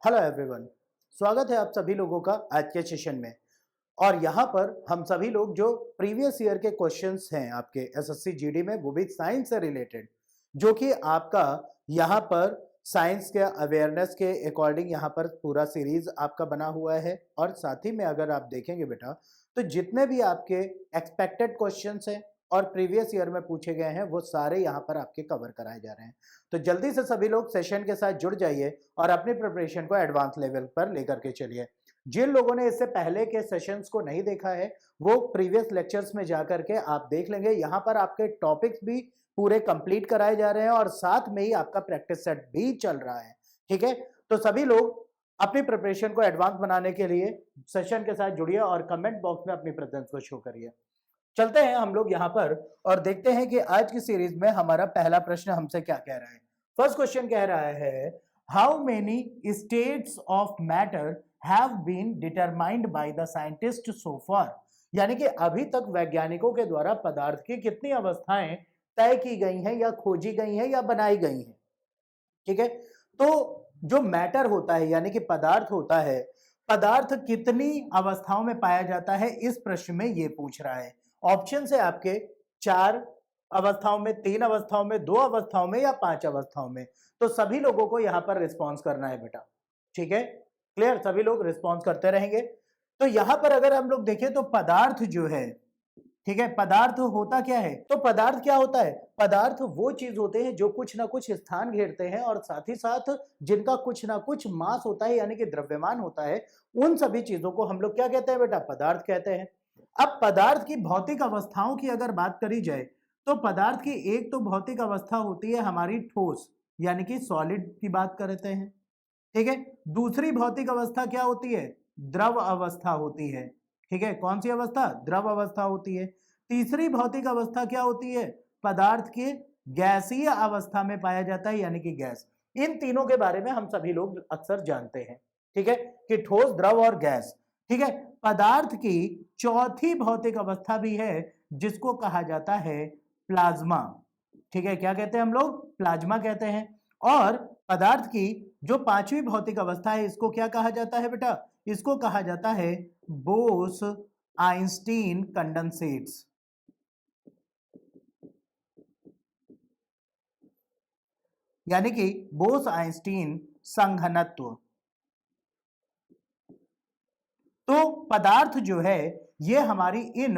Hello everyone, स्वागत है आप सभी लोगों का आज के सेशन में। और यहाँ पर हम सभी लोग जो प्रीवियस ईयर के क्वेश्चंस हैं आपके एसएससी जीडी में, वो भी साइंस से रिलेटेड, जो कि आपका यहाँ पर साइंस के अवेयरनेस के अकॉर्डिंग यहाँ पर पूरा सीरीज आपका बना हुआ है। और साथ ही में अगर आप देखेंगे बेटा, तो जितने भी आपके एक्सपेक्टेड क्वेश्चंस हैं और प्रीवियस ईयर में पूछे गए हैं, वो सारे यहाँ पर आपके कवर कराए जा रहे हैं। तो जल्दी से सभी लोग सेशन के साथ जुड़ जाइए और अपनी प्रिपरेशन को एडवांस लेवल पर लेकर के चलिए। जिन लोगों ने इससे पहले के सेशंस को नहीं देखा है, वो प्रीवियस लेक्चर्स में जाकर के आप देख लेंगे। यहाँ पर आपके टॉपिक्स भी पूरे कंप्लीट कराए जा रहे हैं और साथ में ही आपका प्रैक्टिस सेट भी चल रहा है। ठीक है, तो सभी लोग अपनी प्रिपरेशन को एडवांस बनाने के लिए सेशन के साथ जुड़िए और कमेंट बॉक्स में अपनी प्रेजेंस को शो करिए। चलते हैं हम लोग यहाँ पर और देखते हैं कि आज की सीरीज में हमारा पहला प्रश्न हमसे क्या कह रहा है। फर्स्ट क्वेश्चन कह रहा है, how many states of matter have been determined by the scientist so far. यानी कि अभी तक वैज्ञानिकों के द्वारा पदार्थ की कितनी अवस्थाएं तय की गई हैं या खोजी गई हैं या बनाई गई हैं। ठीक है, तो जो मैटर होता है यानी कि पदार्थ होता है, पदार्थ कितनी अवस्थाओं में पाया जाता है, इस प्रश्न में ये पूछ रहा है। ऑप्शन है आपके 4 अवस्थाओं में, 3 अवस्थाओं में, 2 अवस्थाओं में या 5 अवस्थाओं में। तो सभी लोगों को यहां पर रिस्पॉन्स करना है बेटा। ठीक है, क्लियर, सभी लोग रिस्पॉन्स करते रहेंगे। तो यहां पर अगर हम लोग देखें तो पदार्थ जो है, ठीक है, पदार्थ होता क्या है, तो पदार्थ क्या होता है, पदार्थ वो चीज होते हैं जो कुछ ना कुछ स्थान घेरते हैं और साथ ही साथ जिनका कुछ ना कुछ मास होता है यानी कि द्रव्यमान होता है। उन सभी चीजों को हम लोग क्या कहते हैं बेटा, पदार्थ कहते हैं। अब पदार्थ की भौतिक अवस्थाओं की अगर बात करी जाए तो पदार्थ की एक तो भौतिक अवस्था होती है हमारी ठोस यानी कि सॉलिड की बात करते हैं। ठीक है, दूसरी भौतिक अवस्था क्या होती है, द्रव अवस्था होती है। ठीक है, कौन सी अवस्था, द्रव अवस्था होती है। तीसरी भौतिक अवस्था क्या होती है, पदार्थ के गैसीय अवस्था में पाया जाता है यानी कि गैस। इन तीनों के बारे में हम सभी लोग अक्सर जानते हैं। ठीक है, कि ठोस, द्रव और गैस। ठीक है, पदार्थ की चौथी भौतिक अवस्था भी है जिसको कहा जाता है प्लाज्मा। ठीक है, क्या कहते हैं हम लोग, प्लाज्मा कहते हैं। और पदार्थ की जो पांचवी भौतिक अवस्था है, इसको क्या कहा जाता है बेटा, इसको कहा जाता है बोस आइंस्टीन कंडेंसेट्स। यानी कि बोस आइंस्टीन संघनत्व। तो पदार्थ जो है ये हमारी इन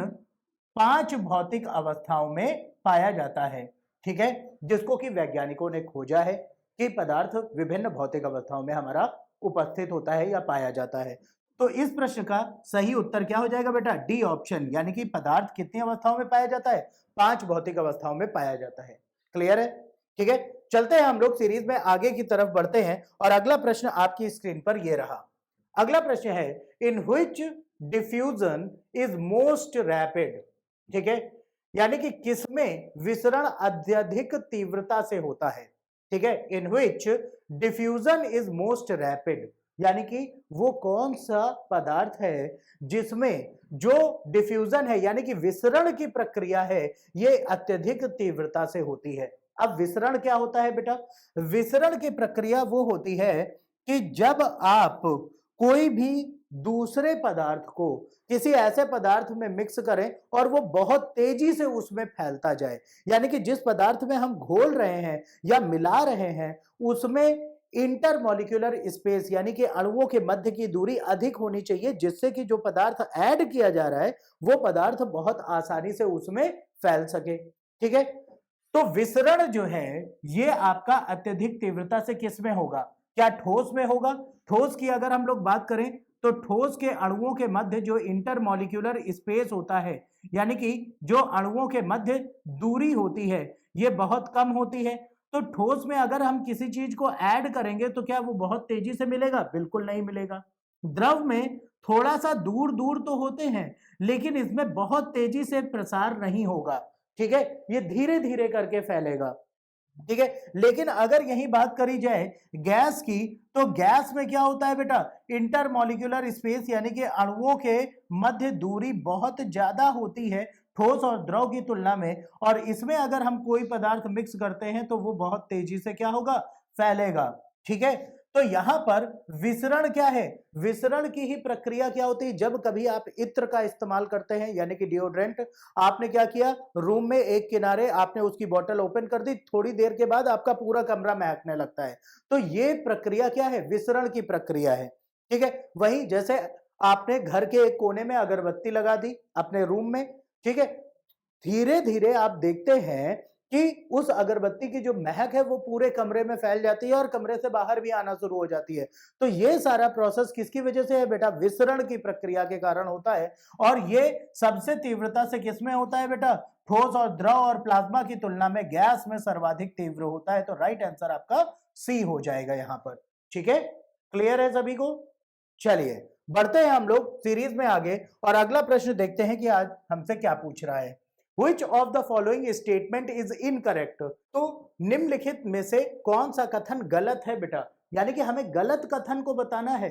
5 भौतिक अवस्थाओं में पाया जाता है। ठीक है, जिसको कि वैज्ञानिकों ने खोजा है कि पदार्थ विभिन्न भौतिक अवस्थाओं में हमारा उपस्थित होता है या पाया जाता है। तो इस प्रश्न का सही उत्तर क्या हो जाएगा बेटा, डी ऑप्शन, यानी कि पदार्थ कितनी अवस्थाओं में पाया जाता है, 5 भौतिक अवस्थाओं में पाया जाता है। क्लियर है। ठीक है, चलते हैं हम लोग सीरीज में आगे की तरफ बढ़ते हैं और अगला प्रश्न आपकी स्क्रीन पर यह रहा। अगला प्रश्न है, in which diffusion is most rapid. ठीक है, यानी कि किसमें विसरण अत्यधिक तीव्रता से होता है। ठीक है, in which diffusion is most rapid, यानी कि वो कौन सा पदार्थ है जिसमें जो डिफ्यूजन है यानी कि विसरण की प्रक्रिया है ये अत्यधिक तीव्रता से होती है। अब विसरण क्या होता है बेटा, विसरण की प्रक्रिया वो होती है कि जब आप कोई भी दूसरे पदार्थ को किसी ऐसे पदार्थ में मिक्स करें और वो बहुत तेजी से उसमें फैलता जाए, यानी कि जिस पदार्थ में हम घोल रहे हैं या मिला रहे हैं उसमें इंटरमॉलिक्यूलर स्पेस यानी कि अणुओं के मध्य की दूरी अधिक होनी चाहिए, जिससे कि जो पदार्थ ऐड किया जा रहा है वो पदार्थ बहुत आसानी से उसमें फैल सके। ठीक है, तो विसरण जो है ये आपका अत्यधिक तीव्रता से किस में होगा, क्या ठोस में होगा। ठोस की अगर हम लोग बात करें तो ठोस के अणुओं के मध्य जो इंटरमॉलिक्यूलर स्पेस होता है यानी कि जो अणुओं के मध्य दूरी होती है ये बहुत कम होती है। तो ठोस में अगर हम किसी चीज को ऐड करेंगे तो क्या वो बहुत तेजी से मिलेगा, बिल्कुल नहीं मिलेगा। द्रव में थोड़ा सा दूर दूर तो होते हैं लेकिन इसमें बहुत तेजी से प्रसार नहीं होगा। ठीक है, ये धीरे धीरे करके फैलेगा। ठीक है, लेकिन अगर यही बात करी जाए गैस की, तो गैस में क्या होता है बेटा, इंटरमॉलिक्यूलर स्पेस यानी कि अणुओं के मध्य दूरी बहुत ज्यादा होती है ठोस और द्रव की तुलना में, और इसमें अगर हम कोई पदार्थ मिक्स करते हैं तो वो बहुत तेजी से क्या होगा, फैलेगा। ठीक है, तो यहां पर विसरण क्या है, विसरण की ही प्रक्रिया क्या होती है, जब कभी आप इत्र का इस्तेमाल करते हैं यानी कि डिओड्रेंट, आपने क्या किया, रूम में एक किनारे आपने उसकी बोतल ओपन कर दी, थोड़ी देर के बाद आपका पूरा कमरा महकने लगता है, तो ये प्रक्रिया क्या है, विसरण की प्रक्रिया है। ठीक है, वही जैसे आपने घर के एक कोने में अगरबत्ती लगा दी अपने रूम में, ठीक है, धीरे धीरे आप देखते हैं कि उस अगरबत्ती की जो महक है वो पूरे कमरे में फैल जाती है और कमरे से बाहर भी आना शुरू हो जाती है। तो ये सारा प्रोसेस किसकी वजह से है बेटा, विसरण की प्रक्रिया के कारण होता है। और ये सबसे तीव्रता से किसमें होता है बेटा, ठोस और द्रव और प्लाज्मा की तुलना में गैस में सर्वाधिक तीव्र होता है। तो राइट आंसर आपका सी हो जाएगा यहां पर। ठीक है, क्लियर है सभी को। चलिए बढ़ते हैं हम लोग सीरीज में आगे और अगला प्रश्न देखते हैं कि आज हमसे क्या पूछ रहा है। Which of the following statement is incorrect? तो निम्नलिखित में से कौन सा कथन गलत है बेटा, यानी कि हमें गलत कथन को बताना है।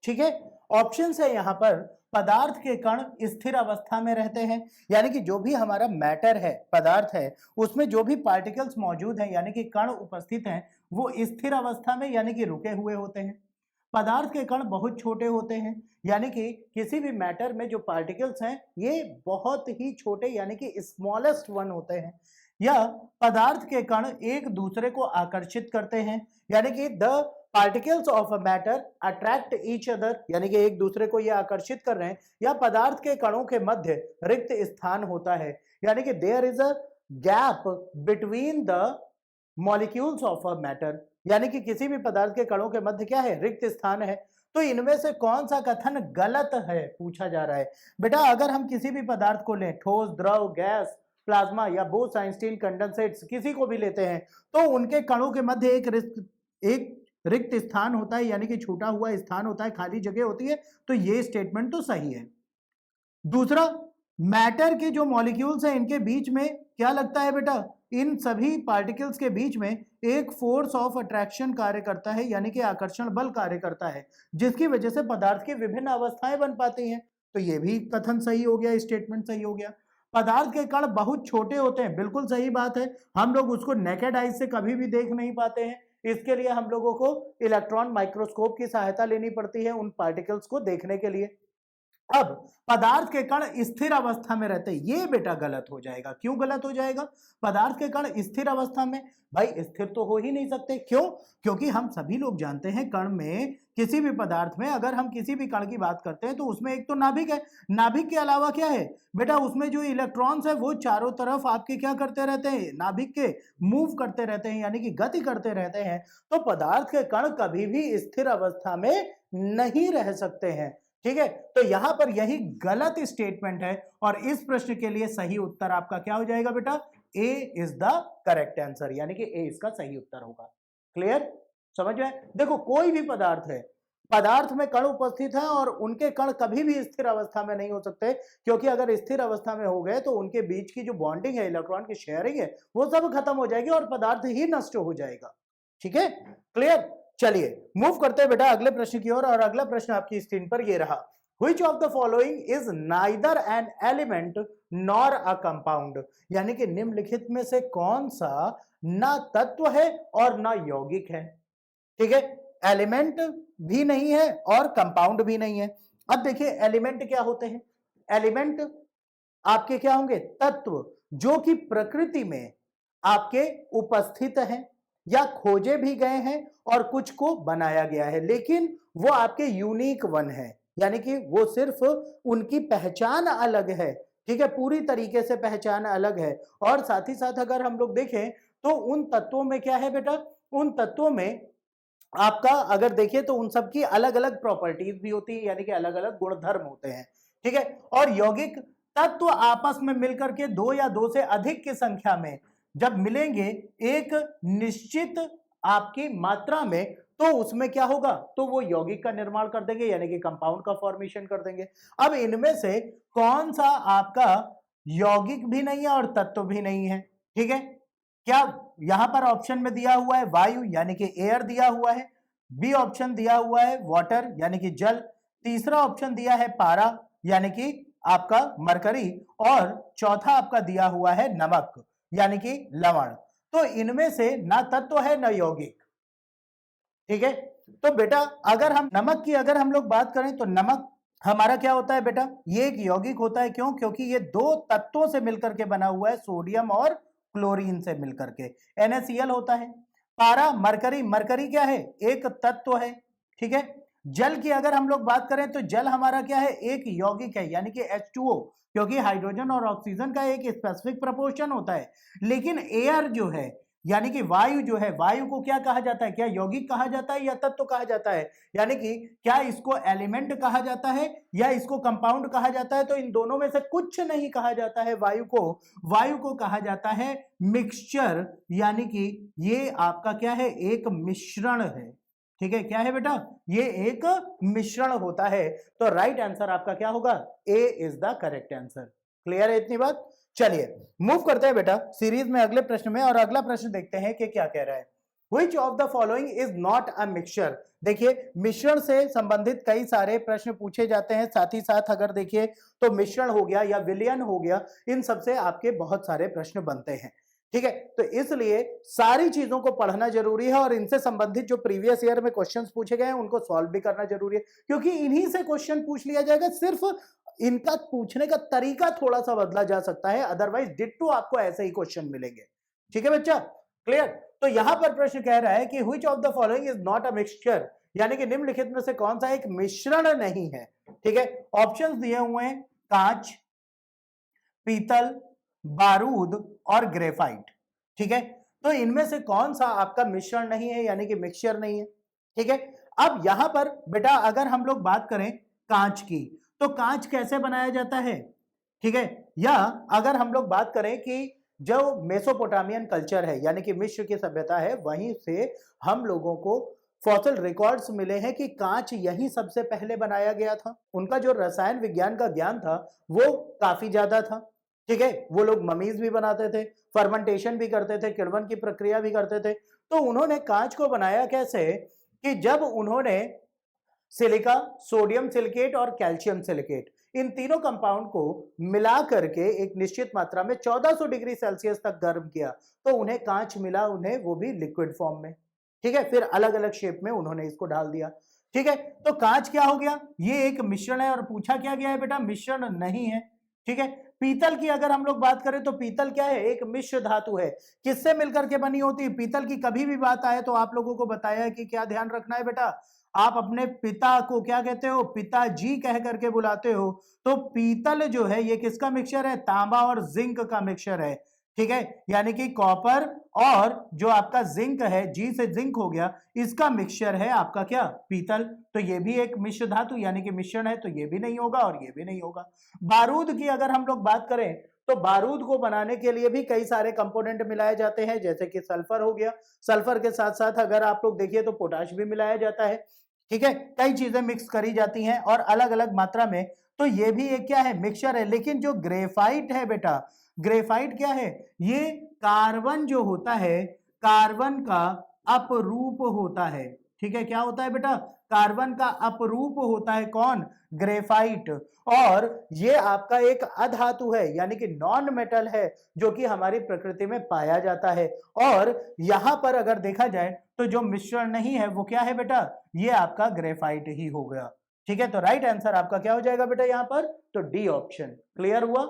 ठीक है, ऑप्शन है यहां पर, पदार्थ के कण स्थिर अवस्था में रहते हैं, यानी कि जो भी हमारा मैटर है, पदार्थ है, उसमें जो भी पार्टिकल्स मौजूद हैं यानी कि कण उपस्थित हैं, वो स्थिर अवस्था में यानी कि रुके हुए होते हैं। पदार्थ के कण बहुत छोटे होते हैं, यानी कि किसी भी मैटर में जो पार्टिकल्स हैं ये बहुत ही छोटे यानी कि स्मॉलेस्ट वन होते हैं। या पदार्थ के कण एक दूसरे को आकर्षित करते हैं, यानी कि the particles of a matter attract each other, यानी कि एक दूसरे को ये आकर्षित कर रहे हैं। या पदार्थ के कणों के मध्य रिक्त स्थान होता है, यानी कि there is a gap between the molecules of a matter, यानी कि किसी भी पदार्थ के कणों के मध्य क्या है, रिक्त स्थान है। तो इनमें से कौन सा कथन गलत है पूछा जा रहा है। बेटा अगर हम किसी भी पदार्थ को लें, ठोस, द्रव, गैस, प्लाज्मा या बोथ आइंस्टीन कंडेंसेट्स, किसी को भी लेते हैं, तो उनके कणों के मध्य एक रिक्त स्थान होता है, यानी कि छूटा हुआ स्थान होता है, खाली जगह होती है। तो ये स्टेटमेंट तो सही है। दूसरा, मैटर के जो मॉलिक्यूल्स हैं इनके बीच में क्या लगता है बेटा, इन सभी पार्टिकल्स के बीच में एक फोर्स ऑफ अट्रैक्शन कार्य करता है, यानी कि आकर्षण बल कार्य करता है, जिसकी वजह से पदार्थ की विभिन्न अवस्थाएं बन पाती हैं। तो ये भी कथन सही हो गया, स्टेटमेंट सही हो गया। पदार्थ के कण बहुत छोटे होते हैं, बिल्कुल सही बात है, हम लोग उसको नेकेड आइज से कभी भी देख नहीं पाते हैं, इसके लिए हम लोगों को इलेक्ट्रॉन माइक्रोस्कोप की सहायता लेनी पड़ती है उन पार्टिकल्स को देखने के लिए। अब पदार्थ के कण स्थिर अवस्था में रहते हैं, ये बेटा गलत हो जाएगा। क्यों गलत हो जाएगा, पदार्थ के कण स्थिर अवस्था में, भाई स्थिर तो हो ही नहीं सकते। क्यों, क्योंकि हम सभी लोग जानते हैं कण में, किसी भी पदार्थ में अगर हम किसी भी कण की बात करते हैं तो उसमें एक तो नाभिक है, नाभिक के अलावा क्या है बेटा, उसमें जो इलेक्ट्रॉन्स है वो चारों तरफ आपके क्या करते रहते हैं, नाभिक के मूव करते रहते हैं, यानी कि गति करते रहते हैं। तो पदार्थ के कण कभी भी स्थिर अवस्था में नहीं रह सकते हैं। ठीक है, तो यहां पर यही गलत स्टेटमेंट है और इस प्रश्न के लिए सही उत्तर आपका क्या हो जाएगा बेटा, ए इज द करेक्ट आंसर, यानी कि ए इसका सही उत्तर होगा। क्लियर, समझ में। देखो कोई भी पदार्थ है, पदार्थ में कण उपस्थित है और उनके कण कभी भी स्थिर अवस्था में नहीं हो सकते, क्योंकि अगर स्थिर अवस्था में हो गए तो उनके बीच की जो बॉन्डिंग है, इलेक्ट्रॉन की शेयरिंग है, वो सब खत्म हो जाएगी और पदार्थ ही नष्ट हो जाएगा। ठीक है, क्लियर। चलिए मूव करते हैं बेटा अगले प्रश्न की ओर, और अगला प्रश्न आपकी स्क्रीन पर ये रहा। Which of the following is neither an element nor a compound? यानी कि निम्नलिखित में से कौन सा ना तत्व है और ना यौगिक है। ठीक है, एलिमेंट भी नहीं है और कंपाउंड भी नहीं है। अब देखिए एलिमेंट क्या होते हैं, एलिमेंट आपके क्या होंगे, तत्व जो कि प्रकृति में आपके उपस्थित हैं या खोजे भी गए हैं और कुछ को बनाया गया है, लेकिन वो आपके यूनिक वन है, यानी कि वो सिर्फ उनकी पहचान अलग है। ठीक है, पूरी तरीके से पहचान अलग है। और साथ ही साथ अगर हम लोग देखें तो उन तत्वों में क्या है बेटा, उन तत्वों में आपका अगर देखिए तो उन सब की अलग अलग प्रॉपर्टीज भी होती है, यानी कि अलग अलग गुणधर्म होते हैं। ठीक है, और यौगिक तत्व आपस में मिलकर के दो या दो से अधिक की संख्या में जब मिलेंगे एक निश्चित आपकी मात्रा में, तो उसमें क्या होगा, तो वो यौगिक का निर्माण कर देंगे, यानी कि कंपाउंड का फॉर्मेशन कर देंगे। अब इनमें से कौन सा आपका यौगिक भी नहीं है और तत्व भी नहीं है। ठीक है, क्या यहां पर ऑप्शन में दिया हुआ है वायु यानी कि एयर दिया हुआ है, बी ऑप्शन दिया हुआ है वाटर यानी कि जल, तीसरा ऑप्शन दिया है पारा यानी कि आपका मरकरी, और चौथा आपका दिया हुआ है नमक यानी कि लवण। तो इनमें से ना तत्व है ना यौगिक। ठीक है, तो बेटा अगर हम नमक की अगर हम लोग बात करें तो नमक हमारा क्या होता है बेटा, ये एक यौगिक होता है। क्यों? क्योंकि ये दो तत्वों से मिलकर के बना हुआ है, सोडियम और क्लोरीन से मिलकर के, NaCl होता है। पारा मरकरी, मरकरी क्या है? एक तत्व है, ठीक है। जल की अगर हम लोग बात करें तो जल हमारा क्या है? एक यौगिक है, यानी कि H2O, क्योंकि हाइड्रोजन और ऑक्सीजन का एक स्पेसिफिक प्रपोर्शन होता है। लेकिन एयर जो है, यानी कि वायु जो है, वायु को क्या कहा जाता है? क्या यौगिक कहा जाता है या तत्व कहा जाता है? यानी कि क्या इसको एलिमेंट कहा जाता है या इसको कंपाउंड कहा जाता है? तो इन दोनों में से कुछ नहीं कहा जाता है वायु को। वायु को कहा जाता है मिक्सचर, यानी कि ये आपका क्या है? एक मिश्रण है, ठीक है। क्या है बेटा? ये एक मिश्रण होता है। तो राइट आंसर आपका क्या होगा? A is the correct answer. Clear है इतनी बात? चलिए मूव करते हैं बेटा सीरीज में अगले प्रश्न में, और अगला प्रश्न देखते हैं कि क्या कह रहा है। Which of the following is not a mixture? देखिए मिश्रण से संबंधित कई सारे प्रश्न पूछे जाते हैं, साथ ही साथ अगर देखिए तो मिश्रण हो गया या विलयन हो गया, इन सबसे आपके बहुत सारे प्रश्न बनते हैं, ठीक है। तो इसलिए सारी चीजों को पढ़ना जरूरी है और इनसे संबंधित जो प्रीवियस ईयर में क्वेश्चंस पूछे गए हैं उनको सॉल्व भी करना जरूरी है, क्योंकि इन्हीं से क्वेश्चन पूछ लिया जाएगा। सिर्फ इनका पूछने का तरीका थोड़ा सा बदला जा सकता है, अदरवाइज डिट्टो आपको ऐसे ही क्वेश्चन मिलेंगे, ठीक है बच्चा? क्लियर? तो यहां पर प्रश्न कह रहा है कि which of the following is not a mixture, यानी कि निम्नलिखित में से कौन सा एक मिश्रण नहीं है, ठीक है। ऑप्शंस दिए हुए हैं कांच, पीतल, बारूद और ग्रेफाइट, ठीक है। तो इनमें से कौन सा आपका मिश्रण नहीं है, यानी कि मिक्सचर नहीं है, ठीक है। अब यहां पर बेटा अगर हम लोग बात करें कांच की, तो कांच कैसे बनाया जाता है, ठीक है। या अगर हम लोग बात करें कि जो मेसोपोटामियन कल्चर है, यानी कि मिस्र की सभ्यता है, वहीं से हम लोगों को फॉसिल रिकॉर्ड्स मिले हैं कि कांच यही सबसे पहले बनाया गया था। उनका जो रसायन विज्ञान का ज्ञान था वो काफी ज्यादा था, ठीक है। वो लोग ममीज भी बनाते थे, फर्मेंटेशन भी करते थे, किण्वन की प्रक्रिया भी करते थे। तो उन्होंने कांच को बनाया कैसे कि जब उन्होंने सिलिका, सोडियम सिलिकेट और कैल्शियम सिलिकेट, इन तीनों कंपाउंड को मिला करके एक निश्चित मात्रा में 1400 डिग्री सेल्सियस तक गर्म किया, तो उन्हें कांच मिला, उन्हें वो भी लिक्विड फॉर्म में, ठीक है। फिर अलग अलग शेप में उन्होंने इसको डाल दिया, ठीक है। तो कांच क्या हो गया? ये एक मिश्रण है, और पूछा क्या गया है बेटा? मिश्रण नहीं है, ठीक है। पीतल की अगर हम लोग बात करें तो पीतल क्या है? एक मिश्र धातु है। किससे मिलकर के बनी होती है पीतल की? कभी भी बात आए तो आप लोगों को बताया है कि क्या ध्यान रखना है बेटा, आप अपने पिता को क्या कहते हो? पिताजी कह करके बुलाते हो। तो पीतल जो है ये किसका मिक्सचर है? तांबा और जिंक का मिक्सचर है, ठीक है। यानी कि कॉपर और जो आपका जिंक है, जी से जिंक हो गया, इसका मिक्सचर है आपका क्या? पीतल। तो ये भी एक मिश्र धातु यानी कि मिश्रण है, तो ये भी नहीं होगा और ये भी नहीं होगा। बारूद की अगर हम लोग बात करें तो बारूद को बनाने के लिए भी कई सारे कंपोनेंट मिलाए जाते हैं, जैसे कि सल्फर हो गया। सल्फर के साथ साथ अगर आप लोग देखिए तो पोटाश भी मिलाया जाता है, ठीक है। कई चीजें मिक्स करी जाती हैं और अलग अलग मात्रा में। तो ये भी एक क्या है? मिक्सचर है। लेकिन जो ग्रेफाइट है बेटा, ग्रेफाइट क्या है? ये कार्बन जो होता है, कार्बन का अपरूप होता है, ठीक है। क्या होता है बेटा? कार्बन का अपरूप होता है। कौन? ग्रेफाइट। और ये आपका एक अधातु है, यानी कि नॉन मेटल है, जो कि हमारी प्रकृति में पाया जाता है। और यहां पर अगर देखा जाए तो जो मिश्रण नहीं है वो क्या है बेटा? ये आपका ग्रेफाइट ही हो गया, ठीक है। तो राइट आंसर आपका क्या हो जाएगा बेटा यहां पर? तो डी ऑप्शन। क्लियर हुआ?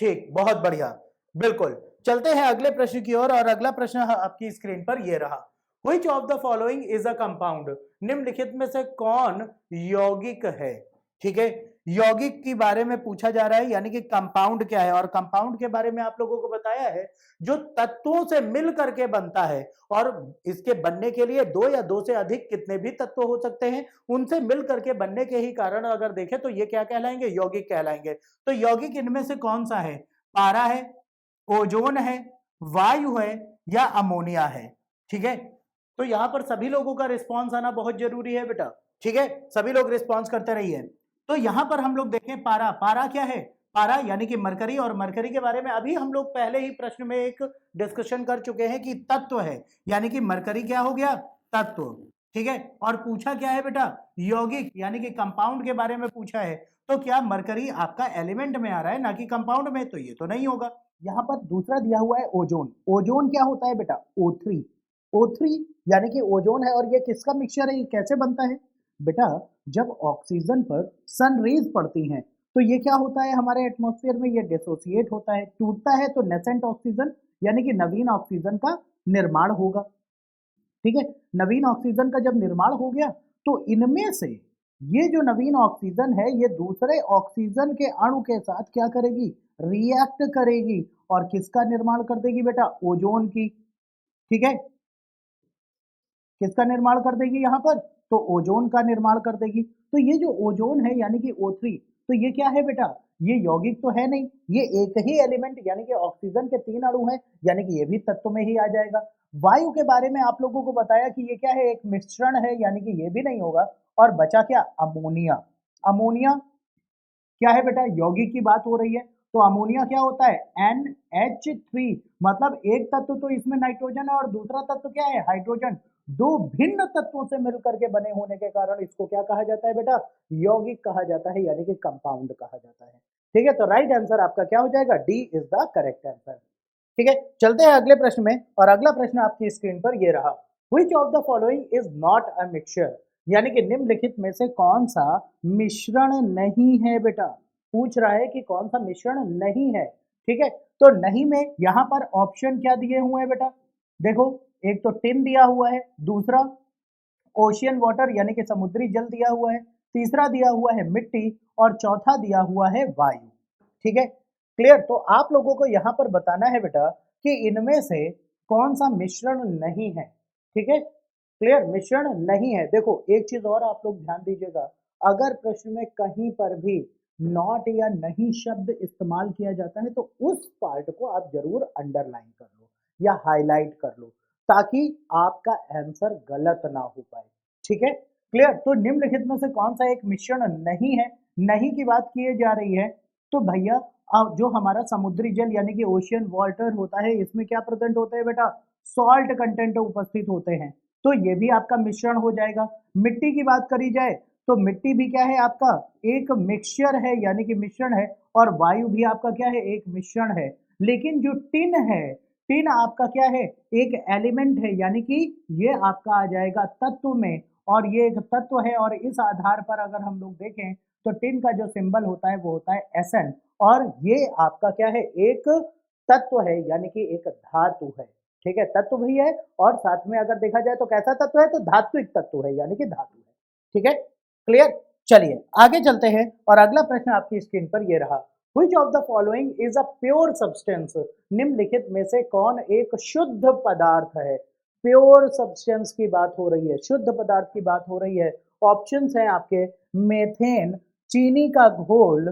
ठीक, बहुत बढ़िया, बिल्कुल। चलते हैं अगले प्रश्न की ओर, और अगला प्रश्न आपकी स्क्रीन पर ये रहा। Which of the following is a compound? निम्नलिखित में से कौन यौगिक है, ठीक है। यौगिक के बारे में पूछा जा रहा है, यानी कि कंपाउंड क्या है। और कंपाउंड के बारे में आप लोगों को बताया है, जो तत्वों से मिल करके बनता है, और इसके बनने के लिए दो या दो से अधिक कितने भी तत्व हो सकते हैं, उनसे मिल करके बनने के ही कारण अगर देखें तो ये क्या कहलाएंगे? यौगिक कहलाएंगे। तो यौगिक इनमें से कौन सा है? पारा है, ओजोन है, वायु है, या अमोनिया है, ठीक है। तो यहां पर सभी लोगों का रिस्पॉन्स आना बहुत जरूरी है बेटा, ठीक है। सभी लोग रिस्पॉन्स करते रहिए। तो यहां पर हम लोग देखें पारा, पारा क्या है? पारा यानी कि मरकरी, और मरकरी के बारे में अभी हम लोग पहले ही प्रश्न में एक डिस्कशन कर चुके हैं कि तत्व है, यानी कि मरकरी क्या हो गया? तत्व, ठीक है। और पूछा क्या है बेटा? यौगिक यानी कि कंपाउंड के बारे में पूछा है। तो क्या मरकरी आपका एलिमेंट में आ रहा है, ना कि कंपाउंड में? तो ये तो नहीं होगा। यहां पर दूसरा दिया हुआ है ओजोन। ओजोन क्या होता है बेटा? O3, O3 यानी कि ओजोन है, और ये किसका मिक्सचर है, ये कैसे बनता है बेटा? जब ऑक्सीजन पर सन रेज पड़ती हैं तो ये क्या होता है हमारे एटमॉस्फेयर में, ये डिसोसिएट होता है, टूटता है, तो नेसेंट ऑक्सीजन यानी कि नवीन ऑक्सीजन का निर्माण होगा। ठीक है, नवीन ऑक्सीजन का जब निर्माण हो गया तो इनमें से ये जो नवीन ऑक्सीजन है ये दूसरे ऑक्सीजन के अणु के साथ क्या करेगी, रिएक्ट करेगी, और किसका निर्माण कर देगी बेटा, ओजोन की। ठीक है, किसका निर्माण कर देगी यहाँ पर, तो ओजोन का निर्माण कर देगी। तो ये जो ओजोन है यानी कि O3, तो ये क्या है बेटा, ये यौगिक तो है नहीं, ये एक ही एलिमेंट यानी कि ऑक्सीजन के 3 अणु हैं, यानी कि ये भी तत्व में ही आ जाएगा। वायु के बारे में आप लोगों को बताया कि ये क्या है, एक मिश्रण है, यानी कि ये भी नहीं होगा। और बचा क्या, अमोनिया। अमोनिया क्या है बेटा, यौगिक की बात हो रही है, तो अमोनिया क्या होता है, NH3, मतलब एक तत्व तो इसमें नाइट्रोजन है और दूसरा तत्व क्या है, हाइड्रोजन। दो भिन्न तत्वों से मिलकर के बने होने के कारण इसको क्या कहा जाता है बेटा, यौगिक कहा जाता है, यानी कि कंपाउंड कहा जाता है। ठीक है, तो राइट आंसर आपका क्या हो जाएगा, D is the correct answer. ठीक है, चलते हैं अगले प्रश्न में, और अगला प्रश्न आपकी स्क्रीन पर ये रहा, which of the following is not a mixture, यानी कि निम्नलिखित में से कौन सा मिश्रण नहीं है बेटा, पूछ रहा है कि कौन सा मिश्रण नहीं है। ठीक है, तो नहीं में यहां पर ऑप्शन क्या दिए हुए हैं बेटा, देखो, एक तो टिन दिया हुआ है, दूसरा ओशियन वाटर यानी कि समुद्री जल दिया हुआ है, तीसरा दिया हुआ है मिट्टी, और चौथा दिया हुआ है वायु। ठीक है, क्लियर, तो आप लोगों को यहां पर बताना है बेटा कि इनमें से कौन सा मिश्रण नहीं है। ठीक है, क्लियर, मिश्रण नहीं है। देखो एक चीज और आप लोग ध्यान दीजिएगा, अगर प्रश्न में कहीं पर भी नॉट या नहीं शब्द इस्तेमाल किया जाता है तो उस पार्ट को आप जरूर अंडरलाइन कर लो या हाईलाइट कर लो, ताकि आपका आंसर गलत ना हो पाए। ठीक है, क्लियर, तो निम्नलिखित में से कौन सा एक मिश्रण नहीं है, नहीं की बात की जा रही है, तो भैया जो हमारा समुद्री जल यानी कि ओशियन वाटर होता है, इसमें क्या प्रेजेंट होते हैं बेटा, सॉल्ट कंटेंट उपस्थित होते हैं, तो ये भी आपका मिश्रण हो जाएगा। मिट्टी की बात करी जाए तो मिट्टी भी क्या है आपका, एक मिक्सचर है यानी कि मिश्रण है, और वायु भी आपका क्या है, एक मिश्रण है। लेकिन जो टिन है, टिन आपका क्या है, एक एलिमेंट है, यानी कि ये आपका आ जाएगा तत्व में, और ये एक तत्व है, और इस आधार पर अगर हम लोग देखें तो टिन का जो सिंबल होता है वो होता है Sn, और ये आपका क्या है, एक तत्व है, यानी कि एक धातु है। ठीक है, तत्व भी है, और साथ में अगर देखा जाए तो कैसा तत्व है, तो धात्विक तत्व है, यानी कि धातु है। ठीक है, क्लियर, चलिए आगे चलते हैं, और अगला प्रश्न आपकी स्क्रीन पर ये रहा, Which of the following is a pure substance, निम्नलिखित में से कौन एक शुद्ध पदार्थ है। प्योर सब्सटेंस की बात हो रही है, शुद्ध पदार्थ की बात हो रही है। ऑप्शंस हैं आपके, मेथेन, चीनी का घोल,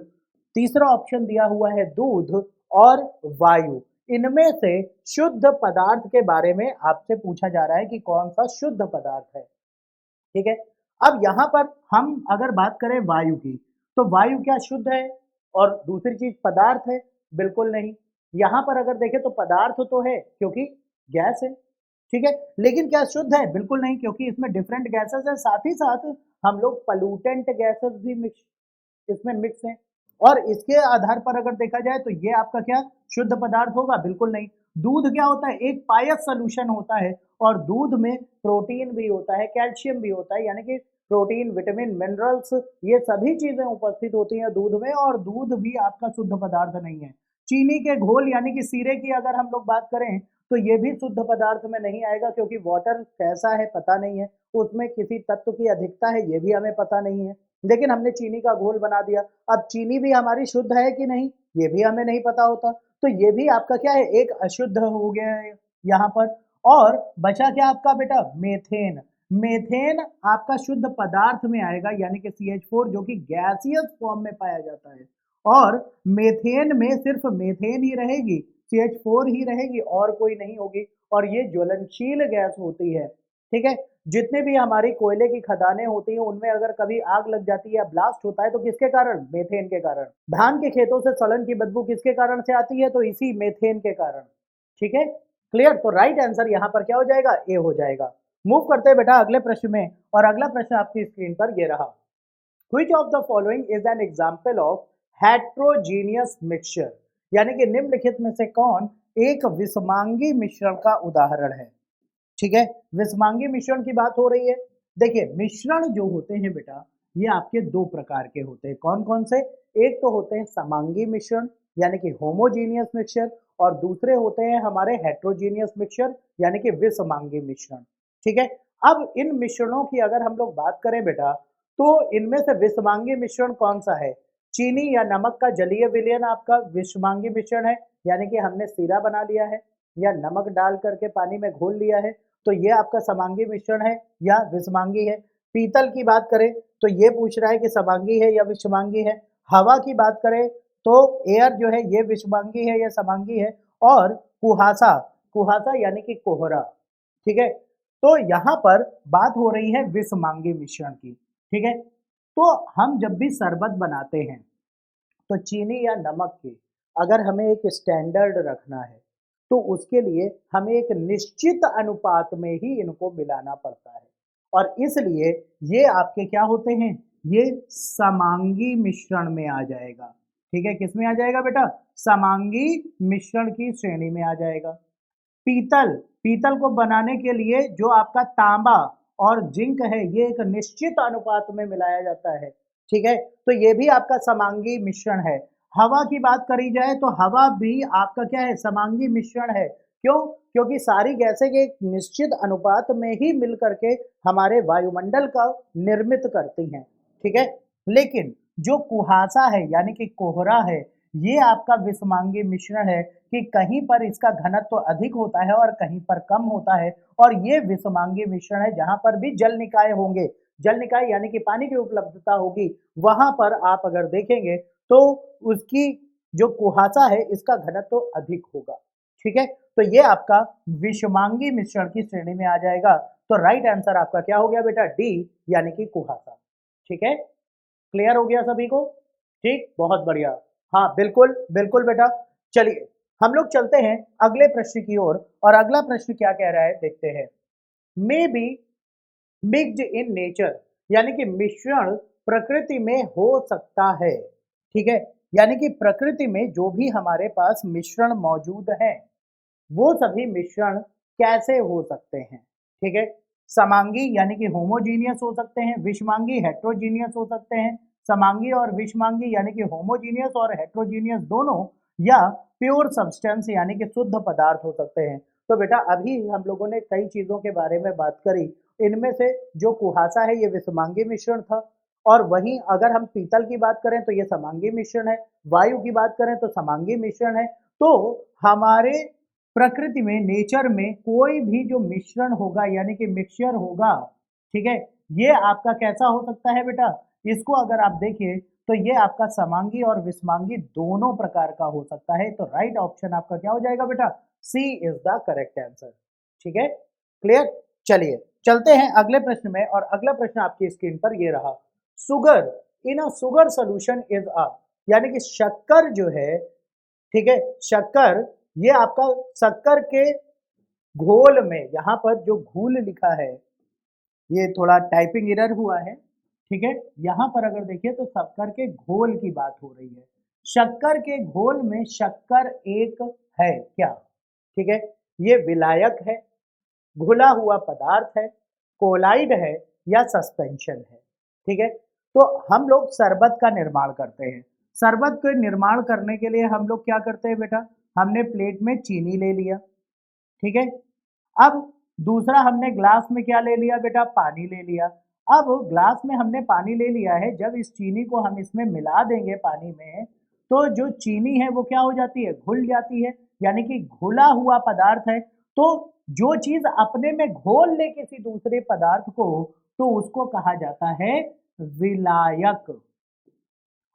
तीसरा ऑप्शन दिया हुआ है दूध, और वायु। इनमें से शुद्ध पदार्थ के बारे में आपसे पूछा जा रहा है कि कौन सा शुद्ध पदार्थ है। ठीक है, अब यहां पर हम अगर बात करें वायु की, तो वायु क्या शुद्ध है, और दूसरी चीज पदार्थ है, बिल्कुल नहीं। यहां पर अगर देखें तो पदार्थ तो है क्योंकि गैस है। ठीक है, लेकिन क्या शुद्ध है, बिल्कुल नहीं, क्योंकि इसमें डिफरेंट गैसेस है, साथ ही साथ हम लोग पॉल्यूटेंट गैसेस भी मिक्स इसमें मिक्स है, और इसके आधार पर अगर देखा जाए तो ये आपका क्या शुद्ध पदार्थ होगा, बिल्कुल नहीं। दूध क्या होता है, एक पायस सोल्यूशन होता है, और दूध में प्रोटीन भी होता है, कैल्शियम भी होता है, यानी कि प्रोटीन, विटामिन, मिनरल्स, ये सभी चीजें उपस्थित होती हैं दूध में, और दूध भी आपका शुद्ध पदार्थ नहीं है। चीनी के घोल यानी कि सीरे की अगर हम लोग बात करें तो ये भी शुद्ध पदार्थ में नहीं आएगा, क्योंकि वाटर कैसा है पता नहीं है, उसमें किसी तत्व की अधिकता है ये भी हमें पता नहीं है, लेकिन हमने चीनी का घोल बना दिया। अब चीनी भी हमारी शुद्ध है कि नहीं, ये भी हमें नहीं पता होता, तो ये भी आपका क्या है, एक अशुद्ध हो गया है यहाँ पर। और बचा क्या आपका बेटा, मेथेन। मेथेन आपका शुद्ध पदार्थ में आएगा, यानी कि CH4, जो कि गैसियस फॉर्म में पाया जाता है, और मेथेन में सिर्फ मेथेन ही रहेगी, CH4 ही रहेगी, और कोई नहीं होगी, और ये ज्वलनशील गैस होती है। ठीक है, जितने भी हमारी कोयले की खदानें होती हैं उनमें अगर कभी आग लग जाती है या ब्लास्ट होता है तो किसके कारण, मेथेन के कारण। धान के खेतों से सड़न की बदबू किसके कारण से आती है, तो इसी मेथेन के कारण। ठीक है, क्लियर, तो राइट आंसर यहाँ पर क्या हो जाएगा, ए हो जाएगा। मूव करते हैं बेटा अगले प्रश्न में, और अगला प्रश्न आपकी स्क्रीन पर ये रहा, Which of the following is an example of heterogeneous mixture, यानी कि निम्नलिखित में से कौन एक विषमांगी मिश्रण का उदाहरण है। ठीक है। विषमांगी मिश्रण की बात हो रही है। देखिए मिश्रण जो होते हैं बेटा ये आपके दो प्रकार के होते हैं। कौन कौन से? एक तो होते हैं समांगी मिश्रण यानी कि होमोजीनियस मिक्सचर, और दूसरे होते हैं हमारे हेट्रोजीनियस मिक्सचर यानी कि विषमांगी मिश्रण। ठीक है। अब इन मिश्रणों की अगर हम लोग बात करें बेटा तो इनमें से विषमांगी मिश्रण कौन सा है? चीनी या नमक का जलीय विलयन आपका विषमांगी मिश्रण है, यानी कि हमने सीरा बना लिया है या नमक डाल करके पानी में घोल लिया है, तो ये आपका समांगी मिश्रण है या विषमांगी है। पीतल की बात करें तो ये पूछ रहा है कि समांगी है या विषमांगी है। हवा की बात करें तो एयर जो है ये विषमांगी है या समांगी है। और कुहासा, कुहासा यानी कि कोहरा, ठीक है, तो यहाँ पर बात हो रही है विषमांगी मिश्रण की। ठीक है। तो हम जब भी शरबत बनाते हैं तो चीनी या नमक की अगर हमें एक स्टैंडर्ड रखना है तो उसके लिए हमें एक निश्चित अनुपात में ही इनको मिलाना पड़ता है, और इसलिए ये आपके क्या होते हैं? ये समांगी मिश्रण में आ जाएगा। ठीक है, किस में आ जाएगा बेटा? समांगी मिश्रण की श्रेणी में आ जाएगा। पीतल, पीतल को बनाने के लिए जो आपका तांबा और जिंक है ये एक निश्चित अनुपात में मिलाया जाता है। ठीक है, तो ये भी आपका समांगी मिश्रण है। हवा की बात करी जाए तो हवा भी आपका क्या है? समांगी मिश्रण है। क्यों? क्योंकि सारी गैसें एक निश्चित अनुपात में ही मिल करके हमारे वायुमंडल का निर्मित करती हैं। ठीक है, लेकिन जो कुहासा है यानी कि कोहरा है ये आपका विषमांगी मिश्रण है कि कहीं पर इसका घनत्व तो अधिक होता है और कहीं पर कम होता है, और ये विषमांगी मिश्रण है जहां पर भी जल निकाय होंगे, जल निकाय यानी कि पानी की उपलब्धता होगी, वहां पर आप अगर देखेंगे तो उसकी जो कुहासा है इसका घनत्व तो अधिक होगा। ठीक है, तो ये आपका विषमांगी मिश्रण की श्रेणी में आ जाएगा। तो राइट आंसर आपका क्या हो गया बेटा? डी यानी कि कुहासा। ठीक है, क्लियर हो गया सभी को? ठीक, बहुत बढ़िया। हाँ बिल्कुल बिल्कुल बेटा। चलिए हम लोग चलते हैं अगले प्रश्न की ओर, और अगला प्रश्न क्या कह रहा है देखते हैं। May be mixed in nature, यानी कि मिश्रण प्रकृति में हो सकता है। ठीक है, यानी कि प्रकृति में जो भी हमारे पास मिश्रण मौजूद है वो सभी मिश्रण कैसे हो सकते हैं? ठीक है, समांगी यानी कि होमोजीनियस हो सकते हैं, विषमांगी हेट्रोजीनियस हो सकते हैं, समांगी और विषमांगी यानी कि होमोजीनियस और हेट्रोजीनियस दोनों, या प्योर सब्सटेंस यानी कि शुद्ध पदार्थ हो सकते हैं। तो बेटा अभी हम लोगों ने कई चीजों के बारे में बात करी, इनमें से जो कुहासा है ये विषमांगी मिश्रण था, और वहीं अगर हम पीतल की बात करें तो ये समांगी मिश्रण है, वायु की बात करें तो समांगी मिश्रण है। तो हमारे प्रकृति में, नेचर में कोई भी जो मिश्रण होगा यानी कि मिक्सचर होगा, ठीक है, ये आपका कैसा हो सकता है बेटा? इसको अगर आप देखिए तो ये आपका समांगी और विषमांगी दोनों प्रकार का हो सकता है। तो राइट ऑप्शन आपका क्या हो जाएगा बेटा? सी इज द करेक्ट आंसर। ठीक है, क्लियर? चलिए चलते हैं अगले प्रश्न में, और अगला प्रश्न आपकी स्क्रीन पर ये रहा। Sugar in a sugar solution is a, यानी कि शक्कर जो है, ठीक है, शक्कर, ये आपका शक्कर के घोल में, यहां पर जो घोल लिखा है ये थोड़ा टाइपिंग एरर हुआ है। ठीक है, यहां पर अगर देखिए तो शक्कर के घोल की बात हो रही है। शक्कर के घोल में शक्कर एक है क्या? ठीक है, ये विलायक है, घुला हुआ पदार्थ है, कोलाइड है, या सस्पेंशन है। ठीक है, तो हम लोग शरबत का निर्माण करते हैं। शरबत के निर्माण करने के लिए हम लोग क्या करते हैं बेटा? हमने प्लेट में चीनी ले लिया, ठीक है, अब दूसरा हमने ग्लास में क्या ले लिया बेटा? पानी ले लिया। अब ग्लास में हमने पानी ले लिया है, जब इस चीनी को हम इसमें मिला देंगे पानी में, तो जो चीनी है वो क्या हो जाती है? घुल जाती है, यानी कि घुला हुआ पदार्थ है। तो जो चीज अपने में घोल ले किसी दूसरे पदार्थ को, तो उसको कहा जाता है विलायक।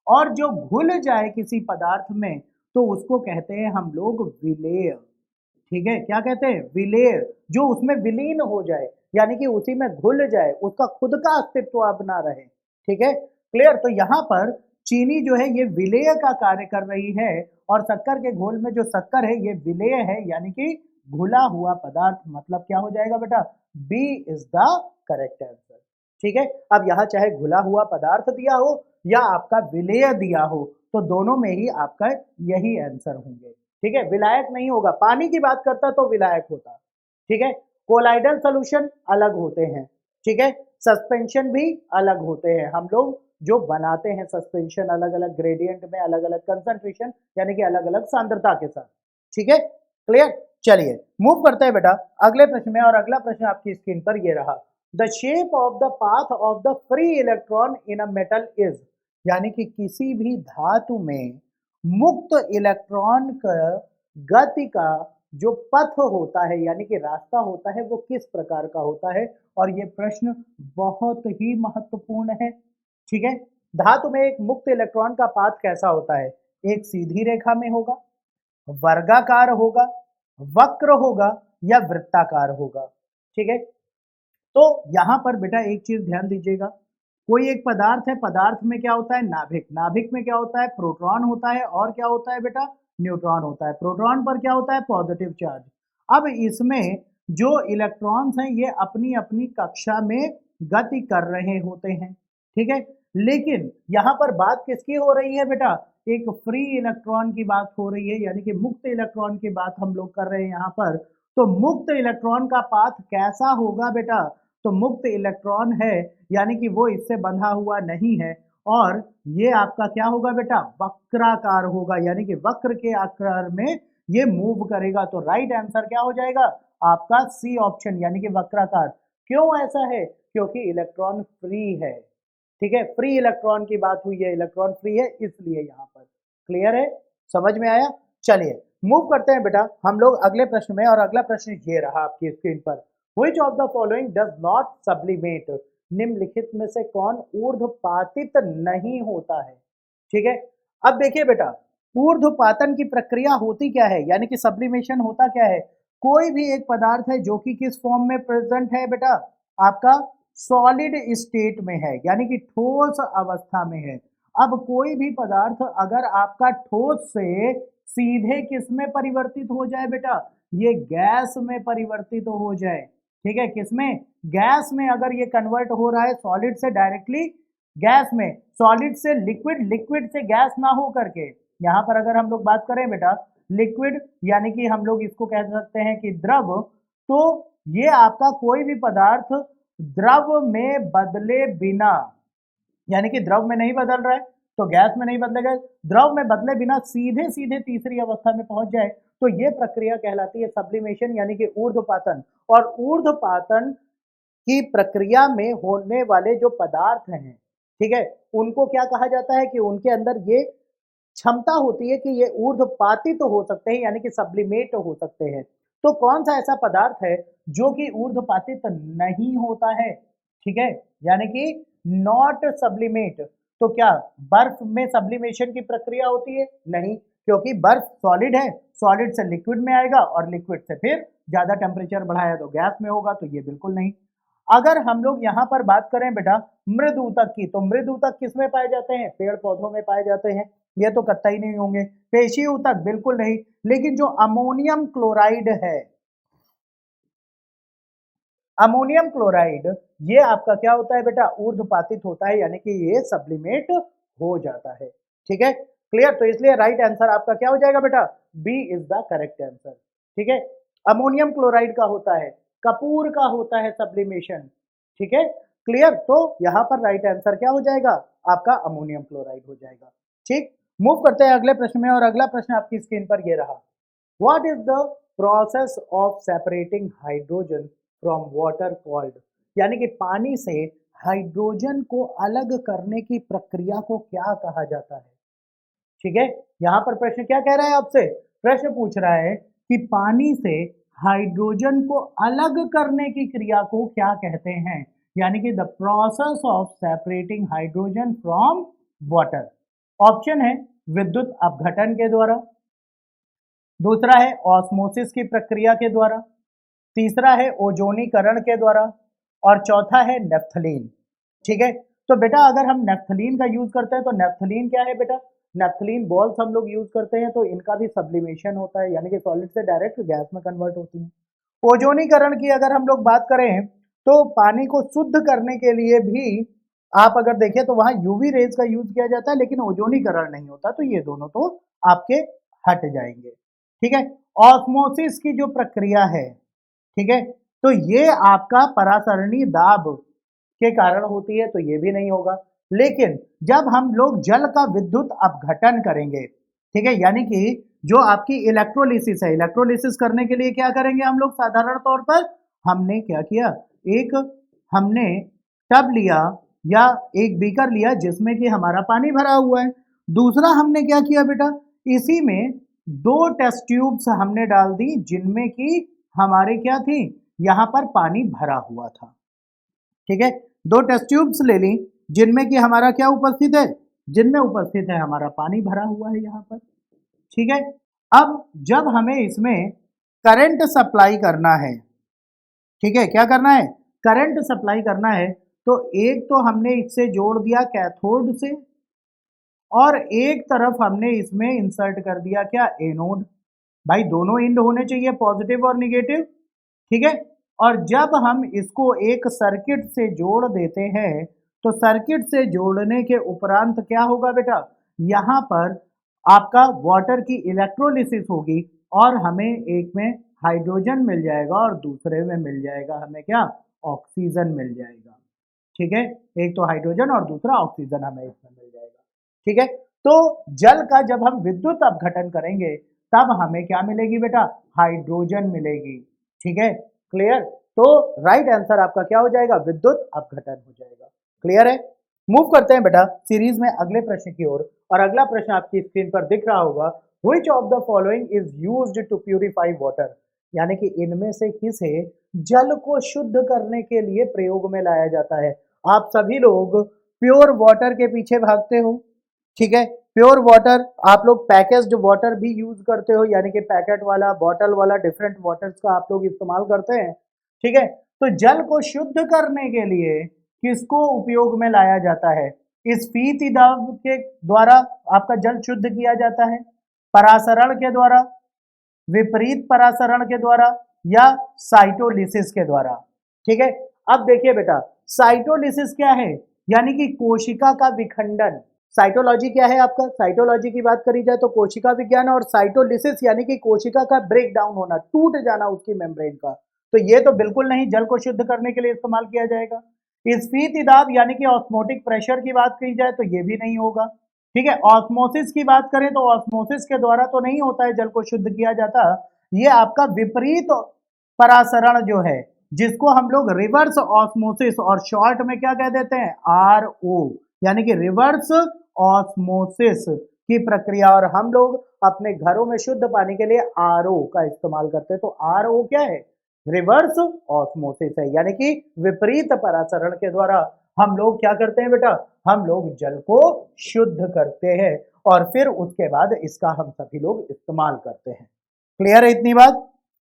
और जो घुल जाए किसी पदार्थ में तो उसको कहते हैं हम लोग विलेय। ठीक है, क्या कहते हैं? विलेय, जो उसमें विलीन हो जाए यानी कि उसी में घुल जाए, उसका खुद का अस्तित्व अब ना रहे। ठीक है, क्लियर? तो यहाँ पर चीनी जो है ये विलेय का कार्य कर रही है, और शक्कर के घोल में जो शक्कर है ये विलेय है, यानी कि घुला हुआ पदार्थ। मतलब क्या हो जाएगा बेटा? B is the correct answer. ठीक है, अब यहाँ चाहे घुला हुआ पदार्थ दिया हो या आपका विलेय दिया हो, तो दोनों में ही आपका यही आंसर होंगे। ठीक है, विलायक नहीं होगा। पानी की बात करता तो विलायक होता। ठीक है, कोलाइडल सोल्यूशन अलग होते हैं, ठीक है। सस्पेंशन भी अलग होते हैं, हम लोग जो बनाते हैं सस्पेंशन अलग अलग ग्रेडियंट में, अलग अलग कंसंट्रेशन यानी कि अलग अलग सांद्रता के साथ, ठीक है, क्लियर। चलिए मूव करते हैं बेटा अगले प्रश्न में, और अगला प्रश्न आपकी स्क्रीन पर ये रहा, the shape of the path of the free electron in a metal is, यानी कि किसी भी धातु में मुक्त इलेक्ट्रॉन का गति का जो पथ होता है यानी कि रास्ता होता है वो किस प्रकार का होता है, और ये प्रश्न बहुत ही महत्वपूर्ण है, ठीक है। धातु में एक मुक्त इलेक्ट्रॉन का पाथ कैसा होता है, एक सीधी रेखा में होगा, वर्गाकार होगा, वक्र होगा या वृत्ताकार होगा, ठीक है। तो यहां पर बेटा एक चीज ध्यान दीजिएगा, कोई एक पदार्थ है, पदार्थ में क्या होता है, नाभिक, नाभिक में क्या होता है, प्रोटॉन होता है, और क्या होता है बेटा, न्यूट्रॉन होता है। प्रोटॉन पर क्या होता है, पॉजिटिव चार्ज। अब इसमें जो इलेक्ट्रॉन्स हैं ये अपनी अपनी कक्षा में गति कर रहे होते हैं, ठीक है। लेकिन यहां पर बात किसकी हो रही है बेटा, एक फ्री इलेक्ट्रॉन की बात हो रही है, यानी कि मुक्त इलेक्ट्रॉन की बात हम लोग कर रहे हैं यहां पर। तो मुक्त इलेक्ट्रॉन का पाथ कैसा होगा बेटा, तो मुक्त इलेक्ट्रॉन है यानी कि वो इससे बंधा हुआ नहीं है, और ये आपका क्या होगा बेटा, वक्राकार होगा, यानी कि वक्र के आकार में ये मूव करेगा। तो राइट आंसर क्या हो जाएगा आपका, सी ऑप्शन, यानी कि वक्राकार। क्यों ऐसा है, क्योंकि इलेक्ट्रॉन फ्री है, ठीक है, फ्री इलेक्ट्रॉन की बात हुई है, इलेक्ट्रॉन फ्री है इसलिए यहां पर। क्लियर है, समझ में आया। चलिए मूव करते हैं बेटा हम लोग अगले प्रश्न में, और अगला प्रश्न ये रहा आपकी स्क्रीन पर, which of the following does not sublimate, निम्नलिखित में से कौन ऊर्ध्वपातित नहीं होता है, ठीक है। अब देखिए बेटा ऊर्ध्वपातन की प्रक्रिया होती क्या है, यानी कि सब्लिमेशन होता क्या है, कोई भी एक पदार्थ है जो कि किस फॉर्म में प्रेजेंट है बेटा, आपका सॉलिड स्टेट में है, यानी कि ठोस अवस्था में है। अब कोई भी पदार्थ अगर आपका ठोस से सीधे किस में परिवर्तित हो जाए बेटा, ये गैस में परिवर्तित हो जाए, ठीक है, किसमें, गैस में। अगर ये कन्वर्ट हो रहा है सॉलिड से डायरेक्टली गैस में, सॉलिड से लिक्विड, लिक्विड से गैस ना हो करके, यहां पर अगर हम लोग बात करें बेटा लिक्विड, यानी कि हम लोग इसको कह सकते हैं कि द्रव, तो ये आपका कोई भी पदार्थ द्रव में बदले बिना, यानी कि द्रव में नहीं बदल रहा है तो गैस में नहीं बदलेगा, द्रव में बदले बिना सीधे सीधे तीसरी अवस्था में पहुंच जाए, तो ये प्रक्रिया कहलाती है सब्लिमेशन, यानी कि ऊर्ध्वपातन। और ऊर्ध्वपातन की प्रक्रिया में होने वाले जो पदार्थ हैं, ठीक है, उनको क्या कहा जाता है कि उनके अंदर ये क्षमता होती है कि ये ऊर्ध्वपातित तो हो सकते हैं, यानी कि सब्लिमेट हो सकते हैं। तो कौन सा ऐसा पदार्थ है जो कि ऊर्ध्वपातित नहीं होता है, ठीक है, यानी कि नॉट सब्लिमेट। तो क्या बर्फ में सब्लिमेशन की प्रक्रिया होती है, नहीं, क्योंकि बर्फ सॉलिड है, सॉलिड से लिक्विड में आएगा और लिक्विड से फिर ज्यादा टेम्परेचर बढ़ाया तो गैस में होगा, तो ये बिल्कुल नहीं। अगर हम लोग यहाँ पर बात करें बेटा मृद ऊतक की, तो मृद ऊतक किस में पाए जाते हैं, पेड़ पौधों में पाए जाते हैं, ये तो कतई नहीं होंगे। पेशी ऊतक बिल्कुल नहीं। लेकिन जो अमोनियम क्लोराइड है, अमोनियम क्लोराइड, ये आपका क्या होता है बेटा, ऊर्ध्वपातित होता है, यानी कि ये सब्लिमेट हो जाता है, ठीक है, क्लियर। तो इसलिए राइट आंसर आपका क्या हो जाएगा बेटा, B is the correct answer, ठीक है। अमोनियम क्लोराइड का होता है, कपूर का होता है सब्लिमेशन, ठीक है, क्लियर। तो यहां पर राइट आंसर क्या हो जाएगा आपका, अमोनियम क्लोराइड हो जाएगा, ठीक। मूव करते हैं अगले प्रश्न में, और अगला प्रश्न आपकी स्क्रीन पर ये रहा, what is the process of separating hydrogen from water called, यानी कि पानी से हाइड्रोजन को अलग करने की प्रक्रिया को क्या कहा जाता है, ठीक है। यहां पर प्रश्न क्या कह रहा है आपसे, प्रश्न पूछ रहा है कि पानी से हाइड्रोजन को अलग करने की क्रिया को क्या कहते हैं, यानी कि the process of separating hydrogen from water. Option है विद्युत अपघटन के द्वारा, दूसरा है ऑस्मोसिस की प्रक्रिया के द्वारा, तीसरा है ओजोनीकरण के द्वारा, और चौथा है नेफ्थलीन, ठीक है। तो बेटा अगर हम नेफ्थलीन का यूज करते हैं, तो नेफ्थलीन क्या है बेटा, नेफ्थलीन बॉल्स हम लोग यूज करते हैं, तो इनका भी सब्लिमेशन होता है, यानी कि सॉलिड से डायरेक्ट गैस में कन्वर्ट होती है। ओजोनीकरण की अगर हम लोग बात करें, तो पानी को शुद्ध करने के लिए भी आप अगर देखें तो वहां यूवी रेज का यूज किया जाता है, लेकिन ओजोनीकरण नहीं होता, तो ये दोनों तो आपके हट जाएंगे, ठीक है। ऑस्मोसिस की जो प्रक्रिया है, ठीक है, तो ये आपका परासरणी दाब के कारण होती है, तो ये भी नहीं होगा। लेकिन जब हम लोग जल का विद्युत अपघटन करेंगे, ठीक है, यानी कि जो आपकी इलेक्ट्रोलिसिस है, इलेक्ट्रोलिसिस करने के लिए क्या करेंगे हम लोग साधारण तौर पर, हमने क्या किया, एक हमने टब लिया या एक बीकर लिया जिसमें कि हमारा पानी भरा हुआ है। दूसरा हमने क्या किया बेटा, इसी में दो टेस्ट ट्यूब्स हमने डाल दी जिनमें कि हमारे क्या थी, यहां पर पानी भरा हुआ था। ठीक है, दो टेस्ट ट्यूब्स ले ली जिनमें कि हमारा क्या उपस्थित है, जिनमें उपस्थित है हमारा पानी भरा हुआ है यहां पर। ठीक है, अब जब हमें इसमें करंट सप्लाई करना है, ठीक है, क्या करना है, करंट सप्लाई करना है, तो एक तो हमने इससे जोड़ दिया कैथोड से और एक तरफ हमने इसमें इंसर्ट कर दिया क्या, एनोड। भाई दोनों एंड होने चाहिए पॉजिटिव और निगेटिव। ठीक है, और जब हम इसको एक सर्किट से जोड़ देते हैं तो सर्किट से जोड़ने के उपरांत क्या होगा बेटा, यहां पर आपका वाटर की इलेक्ट्रोलिसिस होगी और हमें एक में हाइड्रोजन मिल जाएगा और दूसरे में मिल जाएगा हमें क्या, ऑक्सीजन मिल जाएगा। ठीक है, एक तो हाइड्रोजन और दूसरा ऑक्सीजन हमें इसमें मिल जाएगा। ठीक है, तो जल का जब हम विद्युत अपघटन करेंगे तब हमें क्या मिलेगी बेटा, हाइड्रोजन मिलेगी। ठीक है, क्लियर। तो राइट आंसर आपका क्या हो जाएगा, विद्युत अपघटन हो जाएगा। क्लियर है। मूव करते हैं बेटा सीरीज में अगले प्रश्न की ओर, और अगला प्रश्न आपकी स्क्रीन पर दिख रहा होगा, which of the following is used to purify water, यानी कि इनमें से किसे जल को शुद्ध करने के लिए प्रयोग में लाया जाता है। आप सभी लोग प्योर वाटर के पीछे भागते हो, ठीक है, प्योर वाटर, आप लोग पैकेज्ड वाटर भी यूज करते हो, यानी कि पैकेट वाला, बॉटल वाला, डिफरेंट वाटर्स का आप लोग इस्तेमाल करते हैं। ठीक है, तो जल को शुद्ध करने के लिए किसको उपयोग में लाया जाता है, इस फीति दाब के द्वारा आपका जल शुद्ध किया जाता है, परासरण के द्वारा, विपरीत परासरण के द्वारा, या साइटोलिसिस के द्वारा। ठीक है, अब देखिए बेटा साइटोलिसिस क्या है, यानी कि कोशिका का विखंडन। साइटोलॉजी क्या है आपका, साइटोलॉजी की बात करी जाए तो कोशिका विज्ञान, और साइटोलिसिस यानी कि कोशिका का ब्रेक डाउन होना, टूट जाना उसकी मेम्ब्रेन का। तो ये तो बिल्कुल नहीं जल को शुद्ध करने के लिए इस्तेमाल किया जाएगा। स्फीति दाब यानी कि ऑस्मोटिक प्रेशर की बात की जाए तो ये भी नहीं होगा। ठीक है, ऑस्मोसिस की बात करें तो ऑस्मोसिस के द्वारा तो नहीं होता है जल को शुद्ध किया जाता। ये आपका विपरीत परासरण जो है, जिसको हम लोग रिवर्स ऑस्मोसिस और शॉर्ट में क्या कह देते हैं, RO, यानी कि रिवर्स ऑस्मोसिस की प्रक्रिया, और हम लोग अपने घरों में शुद्ध पानी के लिए RO का इस्तेमाल करते हैं। तो RO क्या है, रिवर्स ऑस्मोसिस है, यानी कि विपरीत परासरण के द्वारा हम लोग क्या करते हैं बेटा, हम लोग जल को शुद्ध करते हैं और फिर उसके बाद इसका हम सभी लोग इस्तेमाल करते हैं। क्लियर है, इतनी बात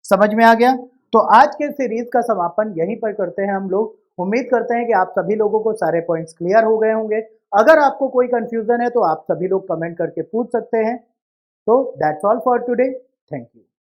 समझ में आ गया। तो आज के सीरीज का समापन यहीं पर करते हैं हम लोग। उम्मीद करते हैं कि आप सभी लोगों को सारे पॉइंट्स क्लियर हो गए होंगे। अगर आपको कोई कंफ्यूजन है तो आप सभी लोग कमेंट करके पूछ सकते हैं। तो that's all for today, thank you.